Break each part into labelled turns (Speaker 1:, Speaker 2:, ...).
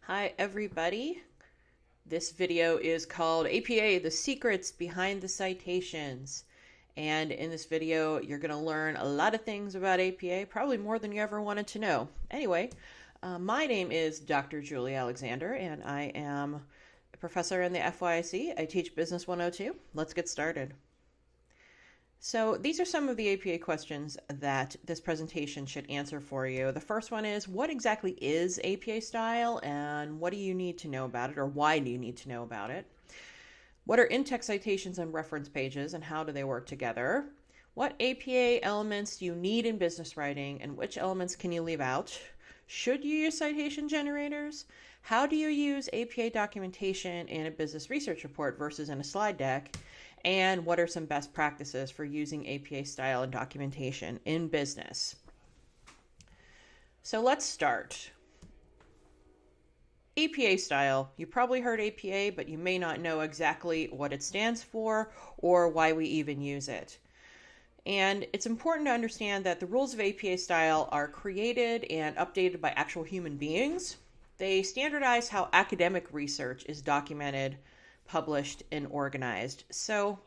Speaker 1: Hi everybody. This video is called APA, The Secrets Behind the Citations. And in this video, you're going to learn a lot of things about APA, probably more than you ever wanted to know. Anyway, my name is Dr. Julie Alexander, and I am a professor in the FYIC. I teach Business 102. Let's get started. So these are some of the APA questions that this presentation should answer for you. The first one is, what exactly is APA style and what do you need to know about it, or why do you need to know about it? What are in-text citations and reference pages and how do they work together? What APA elements do you need in business writing and which elements can you leave out? Should you use citation generators? How do you use APA documentation in a business research report versus in a slide deck? And what are some best practices for using APA style and documentation in business? So let's start. APA style. You probably heard APA, but you may not know exactly what it stands for or why we even use it. And it's important to understand that the rules of APA style are created and updated by actual human beings. They standardize how academic research is documented, published, and organized. So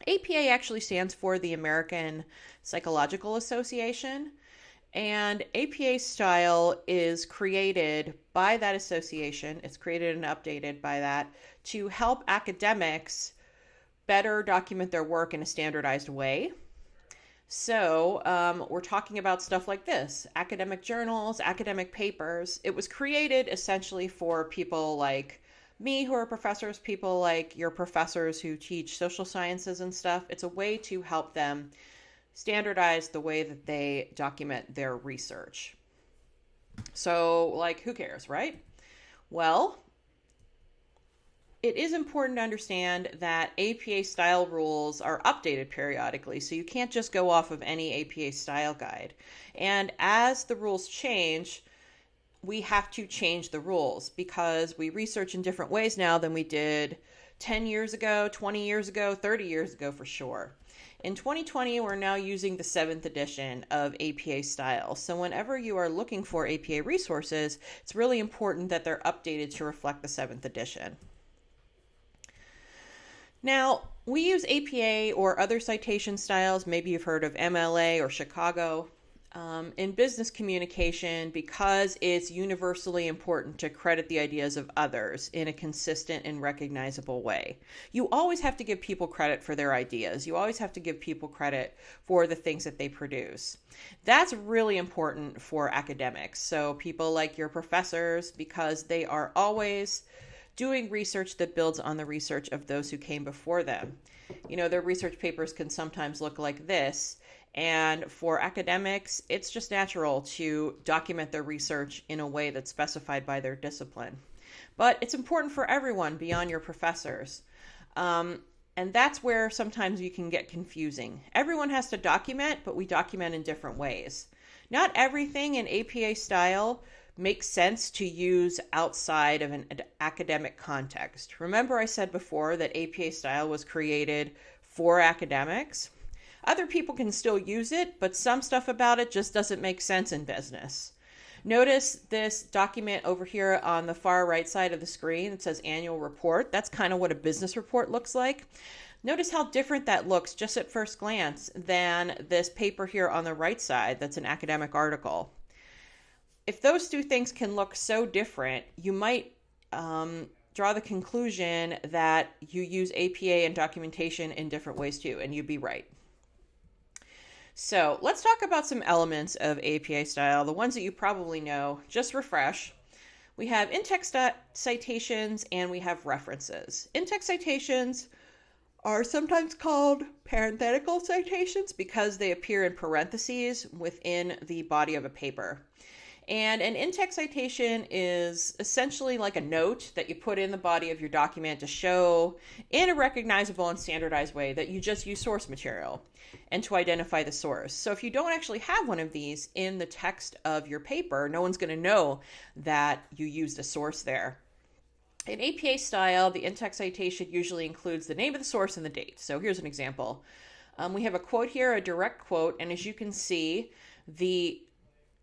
Speaker 1: APA actually stands for the American Psychological Association, and APA style is created by that association. It's created and updated by that to help academics better document their work in a standardized way. So we're talking about stuff like this: academic journals, academic papers. It was created essentially for people like me who are professors, people like your professors who teach social sciences and stuff. It's a way to help them standardize the way that they document their research. So, like, who cares, right? Well, it is important to understand that APA style rules are updated periodically, so you can't just go off of any APA style guide. And as the rules change, we have to change the rules because we research in different ways now than we did 10 years ago, 20 years ago, 30 years ago for sure. In 2020, we're now using the 7th edition of APA style. So whenever you are looking for APA resources, it's really important that they're updated to reflect the 7th edition. Now, we use APA or other citation styles. Maybe you've heard of MLA or Chicago. In business communication because it's universally important to credit the ideas of others in a consistent and recognizable way. You always have to give people credit for their ideas. You always have to give people credit for the things that they produce. That's really important for academics. So people like your professors, because they are always doing research that builds on the research of those who came before them. You know, their research papers can sometimes look like this. And for academics, it's just natural to document their research in a way that's specified by their discipline. But it's important for everyone beyond your professors. And that's where sometimes you can get confusing. Everyone has to document, but we document in different ways. Not everything in APA style makes sense to use outside of an academic context. Remember I said before that APA style was created for academics? Other people can still use it, but some stuff about it just doesn't make sense in business. Notice this document over here on the far right side of the screen. It says annual report. That's kind of what a business report looks like. Notice how different that looks just at first glance than this paper here on the right side that's an academic article. If those two things can look so different, you might draw the conclusion that you use APA and documentation in different ways too, and you'd be right. So let's talk about some elements of APA style, the ones that you probably know. Just refresh. We have in-text citations and we have references. In-text citations are sometimes called parenthetical citations because they appear in parentheses within the body of a paper. And an in-text citation is essentially like a note that you put in the body of your document to show in a recognizable and standardized way that you just use source material and to identify the source. So if you don't actually have one of these in the text of your paper, no one's going to know that you used a source there. In APA style, the in-text citation usually includes the name of the source and the date. So here's an example. We have a quote here, a direct quote, and as you can see, the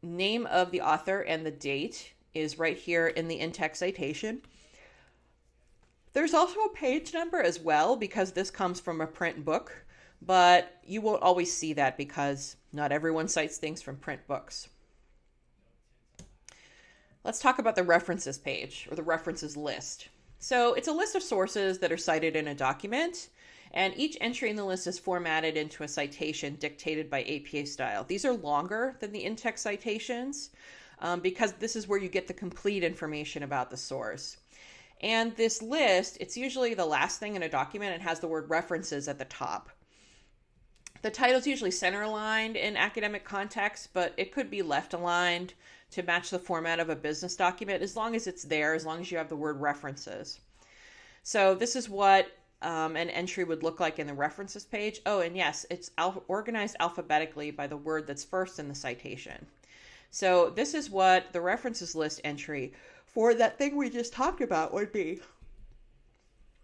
Speaker 1: name of the author and the date is right here in the in-text citation. There's also a page number as well because this comes from a print book, but you won't always see that because not everyone cites things from print books. Let's talk about the references page or the references list. So it's a list of sources that are cited in a document, and each entry in the list is formatted into a citation dictated by APA style. These are longer than the in-text citations because this is where you get the complete information about the source. And this list, it's usually the last thing in a document and has the word references at the top. The title is usually center aligned in academic context, but it could be left aligned to match the format of a business document as long as it's there, as long as you have the word references. So this is what an entry would look like in the references page. Oh, and yes, it's organized alphabetically by the word that's first in the citation. So this is what the references list entry for that thing we just talked about would be.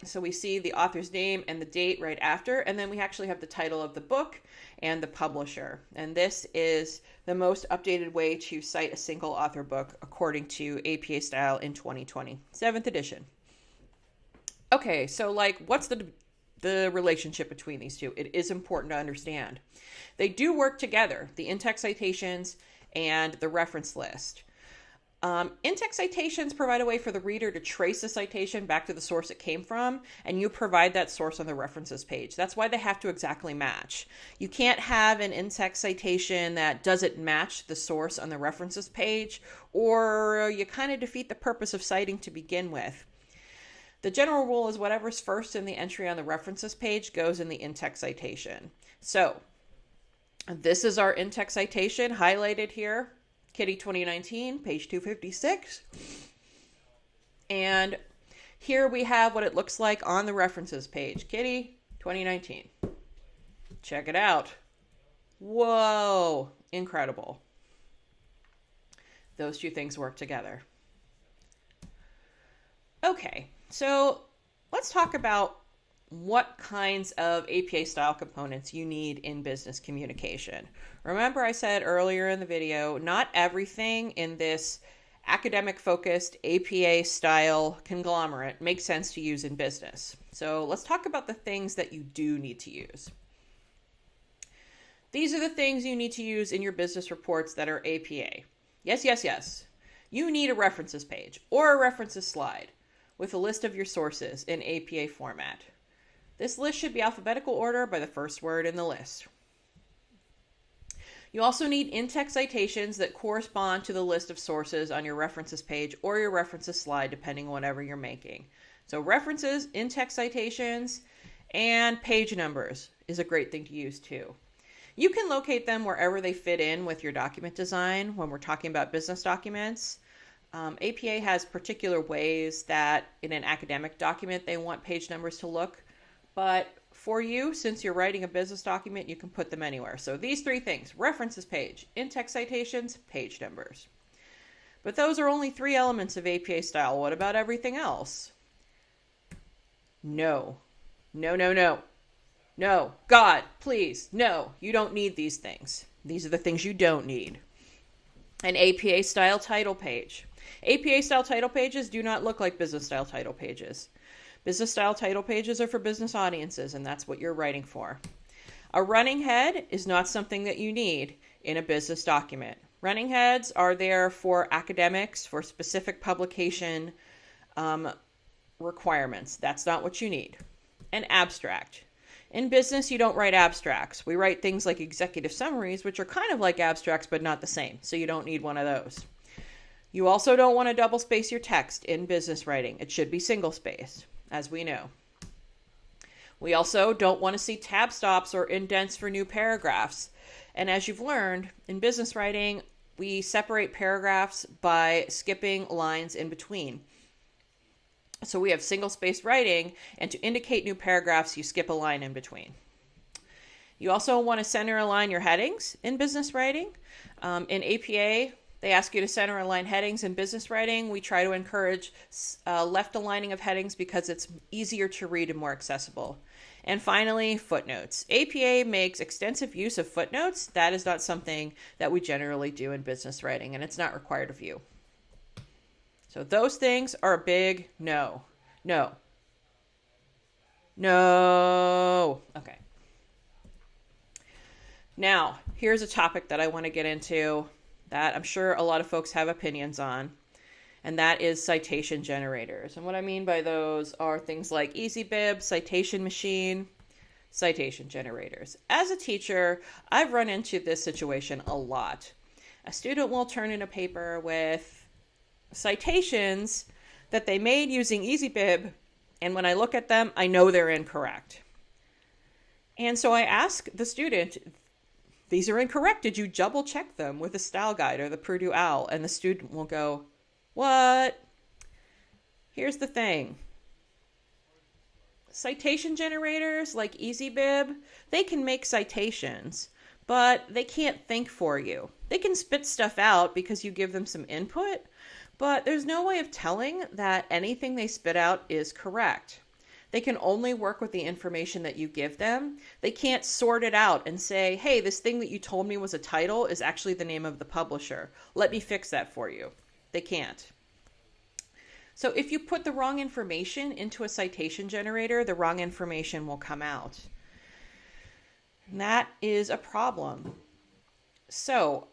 Speaker 1: So we see the author's name and the date right after, and then we actually have the title of the book and the publisher. And this is the most updated way to cite a single author book according to APA style in 2020, 7th edition. Okay, so what's the relationship between these two? It is important to understand. They do work together, the in-text citations and the reference list. In-text citations provide a way for the reader to trace the citation back to the source it came from, and you provide that source on the references page. That's why they have to exactly match. You can't have an in-text citation that doesn't match the source on the references page, or you kind of defeat the purpose of citing to begin with. The general rule is whatever's first in the entry on the references page goes in the in-text citation. So, this is our in-text citation highlighted here. Kitty 2019, page 256. And here we have what it looks like on the references page. Kitty 2019. Check it out. Whoa, incredible. Those two things work together. Okay, so let's talk about what kinds of APA style components you need in business communication. Remember I said earlier in the video, not everything in this academic focused APA style conglomerate makes sense to use in business. So let's talk about the things that you do need to use. These are the things you need to use in your business reports that are APA. Yes. You need a references page or a references slide with a list of your sources in APA format. This list should be alphabetical order by the first word in the list. You also need in-text citations that correspond to the list of sources on your references page or your references slide, depending on whatever you're making. So references, in-text citations, and page numbers is a great thing to use too. You can locate them wherever they fit in with your document design when we're talking about business documents. APA has particular ways that in an academic document they want page numbers to look. But for you, since you're writing a business document, you can put them anywhere. So these three things: references page, in-text citations, page numbers. But those are only three elements of APA style. What about everything else? No. God, please, no. You don't need these things. These are the things you don't need. An APA style title page. APA style title pages do not look like business style title pages. Business style title pages are for business audiences, and that's what you're writing for. A running head is not something that you need in a business document. Running heads are there for academics, for specific publication requirements. That's not what you need. An abstract. In business, you don't write abstracts. We write things like executive summaries, which are kind of like abstracts, but not the same. So you don't need one of those. You also don't want to double space your text in business writing. It should be single space, as we know. We also don't want to see tab stops or indents for new paragraphs. And as you've learned, in business writing, we separate paragraphs by skipping lines in between. So we have single space writing, and to indicate new paragraphs, you skip a line in between. You also want to center align your headings in business writing. In APA, they ask you to center align headings in business writing. We try to encourage left aligning of headings because it's easier to read and more accessible. And finally, footnotes. APA makes extensive use of footnotes. That is not something that we generally do in business writing, and it's not required of you. So those things are a big no. No. No. Okay. Now, here's a topic that I want to get into that I'm sure a lot of folks have opinions on, and that is citation generators. And what I mean by those are things like EasyBib, Citation Machine, citation generators. As a teacher, I've run into this situation a lot. A student will turn in a paper with citations that they made using EasyBib, and when I look at them, I know they're incorrect. And so I ask the student, these are incorrect. Did you double check them with the style guide or the Purdue OWL? And the student will go, what? Here's the thing. Citation generators like EasyBib, they can make citations, but they can't think for you. They can spit stuff out because you give them some input, but there's no way of telling that anything they spit out is correct. They can only work with the information that you give them. They can't sort it out and say, hey, this thing that you told me was a title is actually the name of the publisher. Let me fix that for you. They can't. So if you put the wrong information into a citation generator, the wrong information will come out. And that is a problem. So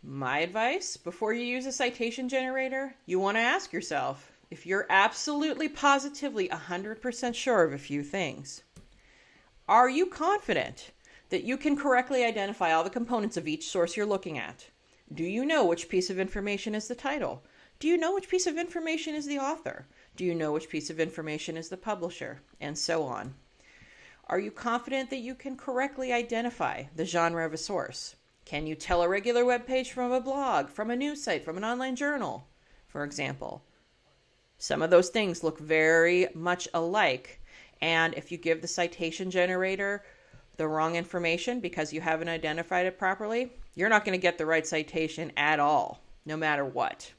Speaker 1: my advice, before you use a citation generator, you want to ask yourself, if you're absolutely positively 100% sure of a few things, are you confident that you can correctly identify all the components of each source you're looking at? Do you know which piece of information is the title? Do you know which piece of information is the author? Do you know which piece of information is the publisher? And so on. Are you confident that you can correctly identify the genre of a source? Can you tell a regular web page from a blog, from a news site, from an online journal, for example? Some of those things look very much alike. And if you give the citation generator the wrong information because you haven't identified it properly, you're not going to get the right citation at all, no matter what.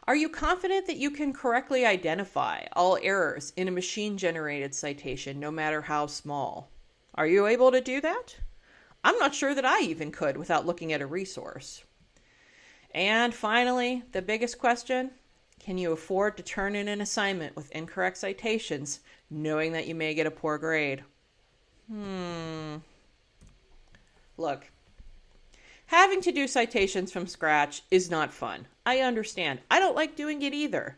Speaker 1: Are you confident that you can correctly identify all errors in a machine-generated citation, no matter how small? Are you able to do that? I'm not sure that I even could without looking at a resource. And finally, the biggest question, can you afford to turn in an assignment with incorrect citations, knowing that you may get a poor grade? Look, having to do citations from scratch is not fun. I understand. I don't like doing it either.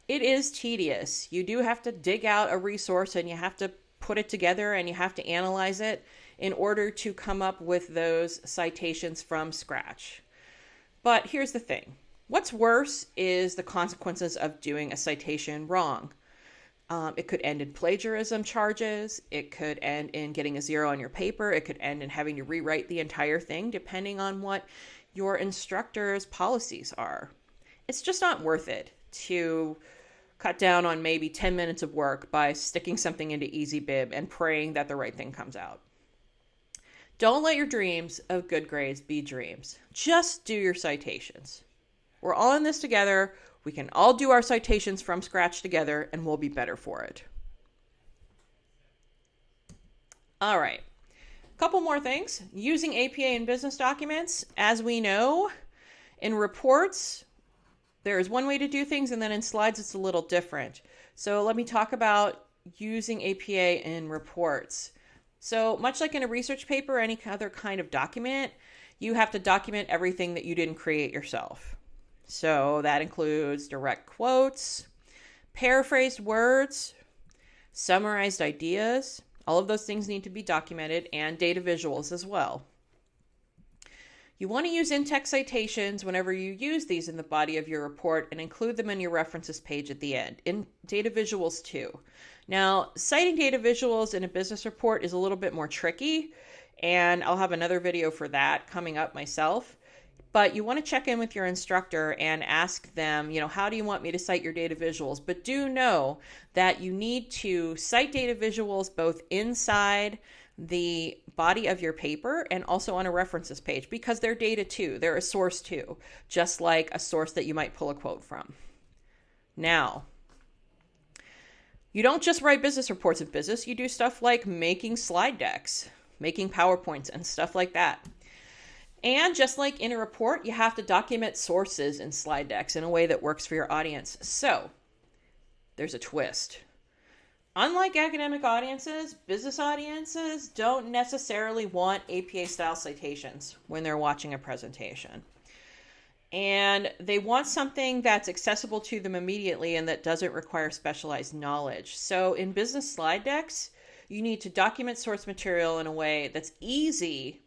Speaker 1: It is tedious. You do have to dig out a resource and you have to put it together and you have to analyze it in order to come up with those citations from scratch. But here's the thing. What's worse is the consequences of doing a citation wrong. It could end in plagiarism charges. It could end in getting a 0 on your paper. It could end in having to rewrite the entire thing, depending on what your instructor's policies are. It's just not worth it to cut down on maybe 10 minutes of work by sticking something into EasyBib and praying that the right thing comes out. Don't let your dreams of good grades be dreams. Just do your citations. We're all in this together. We can all do our citations from scratch together, and we'll be better for it. All right. A couple more things. Using APA in business documents. As we know, in reports, there is one way to do things, and then in slides, it's a little different. So let me talk about using APA in reports. So much like in a research paper or any other kind of document, you have to document everything that you didn't create yourself. So that includes direct quotes, paraphrased words, summarized ideas. All of those things need to be documented, and data visuals as well. You want to use in-text citations whenever you use these in the body of your report and include them in your references page at the end. In data visuals too. Now, citing data visuals in a business report is a little bit more tricky, and I'll have another video for that coming up myself. But you want to check in with your instructor and ask them, how do you want me to cite your data visuals? But do know that you need to cite data visuals both inside the body of your paper and also on a references page, because they're data too. They're a source too, just like a source that you might pull a quote from. Now, you don't just write business reports of business. You do stuff like making slide decks, making PowerPoints and stuff like that. And just like in a report, you have to document sources in slide decks in a way that works for your audience. So there's a twist. Unlike academic audiences, business audiences don't necessarily want APA-style citations when they're watching a presentation. And they want something that's accessible to them immediately and that doesn't require specialized knowledge. So in business slide decks, you need to document source material in a way that's easy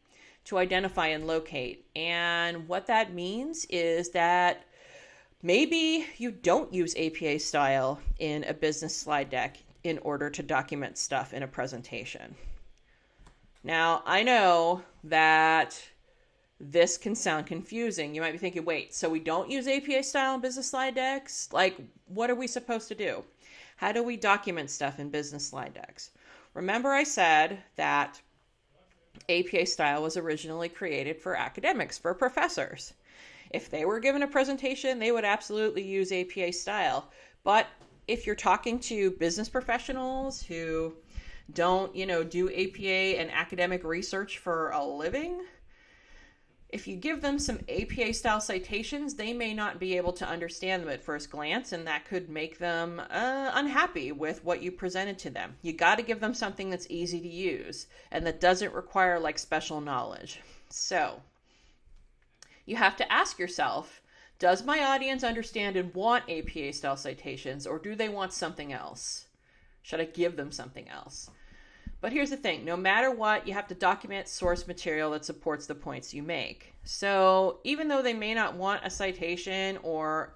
Speaker 1: to identify and locate. And what that means is that maybe you don't use APA style in a business slide deck in order to document stuff in a presentation. Now, I know that this can sound confusing. You might be thinking, wait, so we don't use APA style in business slide decks? Like, what are we supposed to do? How do we document stuff in business slide decks? Remember I said that APA style was originally created for academics, for professors. If they were given a presentation, they would absolutely use APA style. But if you're talking to business professionals who don't, do APA and academic research for a living, if you give them some APA style citations, they may not be able to understand them at first glance, and that could make them unhappy with what you presented to them. You got to give them something that's easy to use and that doesn't require special knowledge. So you have to ask yourself, does my audience understand and want APA style citations, or do they want something else? Should I give them something else? But here's the thing, no matter what, you have to document source material that supports the points you make. So even though they may not want a citation or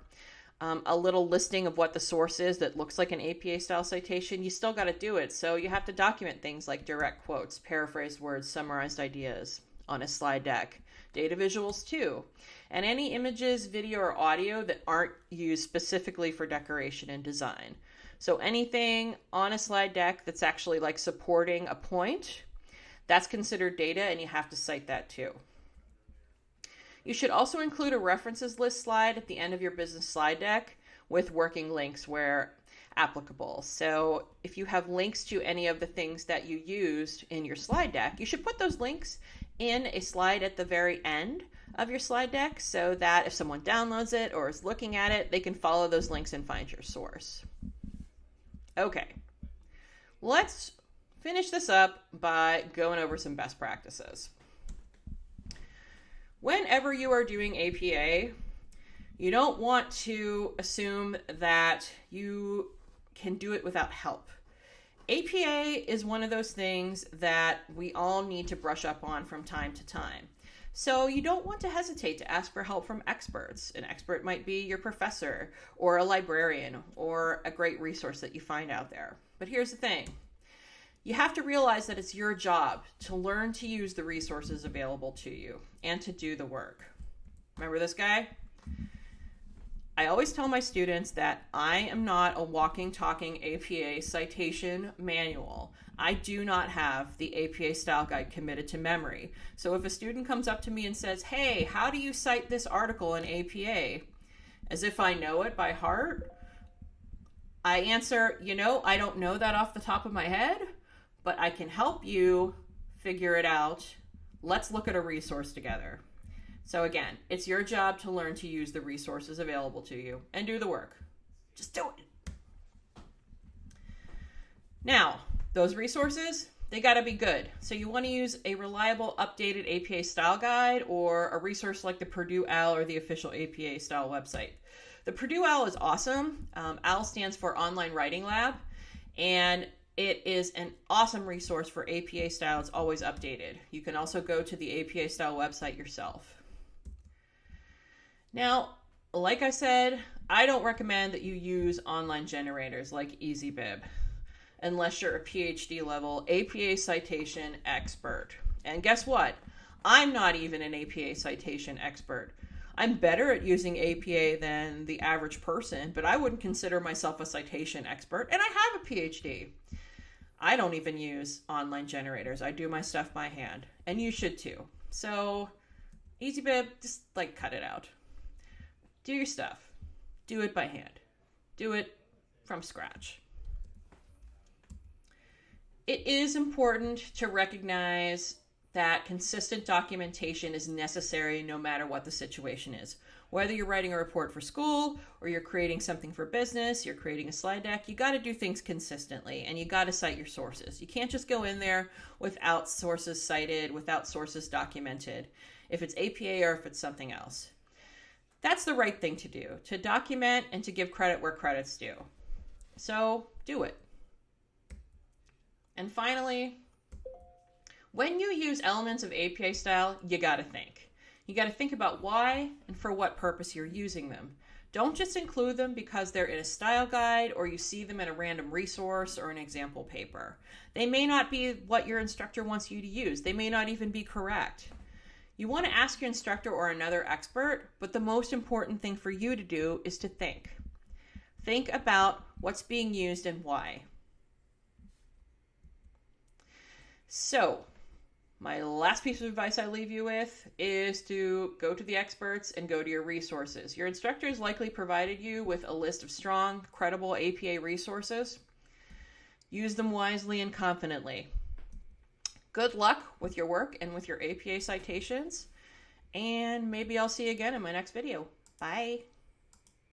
Speaker 1: a little listing of what the source is that looks like an APA style citation, you still got to do it. So you have to document things like direct quotes, paraphrased words, summarized ideas on a slide deck, data visuals too, and any images, video, or audio that aren't used specifically for decoration and design. So anything on a slide deck that's actually supporting a point, that's considered data, and you have to cite that too. You should also include a references list slide at the end of your business slide deck with working links where applicable. So if you have links to any of the things that you used in your slide deck, you should put those links in a slide at the very end of your slide deck so that if someone downloads it or is looking at it, they can follow those links and find your source. Okay, let's finish this up by going over some best practices. Whenever you are doing APA, you don't want to assume that you can do it without help. APA is one of those things that we all need to brush up on from time to time. So you don't want to hesitate to ask for help from experts. An expert might be your professor or a librarian or a great resource that you find out there. But here's the thing. You have to realize that it's your job to learn to use the resources available to you and to do the work. Remember this guy? I always tell my students that I am not a walking, talking APA citation manual. I do not have the APA style guide committed to memory. So if a student comes up to me and says, hey, how do you cite this article in APA? As if I know it by heart, I answer, I don't know that off the top of my head, but I can help you figure it out. Let's look at a resource together. So again, it's your job to learn to use the resources available to you and do the work. Just do it. Now, those resources, they got to be good. So you want to use a reliable, updated APA style guide or a resource like the Purdue OWL or the official APA style website. The Purdue OWL is awesome. OWL stands for Online Writing Lab, and it is an awesome resource for APA style. It's always updated. You can also go to the APA style website yourself. Now, like I said, I don't recommend that you use online generators like EasyBib unless you're a PhD level APA citation expert. And guess what? I'm not even an APA citation expert. I'm better at using APA than the average person, but I wouldn't consider myself a citation expert, and I have a PhD. I don't even use online generators. I do my stuff by hand, and you should too. So, EasyBib, just cut it out. Do your stuff. Do it by hand. Do it from scratch. It is important to recognize that consistent documentation is necessary no matter what the situation is. Whether you're writing a report for school or you're creating something for business, you're creating a slide deck, you got to do things consistently and you got to cite your sources. You can't just go in there without sources cited, without sources documented, if it's APA or if it's something else. That's the right thing to do, to document and to give credit where credit's due. So do it. And finally, when you use elements of APA style, you got to think. You got to think about why and for what purpose you're using them. Don't just include them because they're in a style guide or you see them in a random resource or an example paper. They may not be what your instructor wants you to use. They may not even be correct. You want to ask your instructor or another expert, but the most important thing for you to do is to think. Think about what's being used and why. So, my last piece of advice I leave you with is to go to the experts and go to your resources. Your instructor has likely provided you with a list of strong, credible APA resources. Use them wisely and confidently. Good luck with your work and with your APA citations, and maybe I'll see you again in my next video. Bye.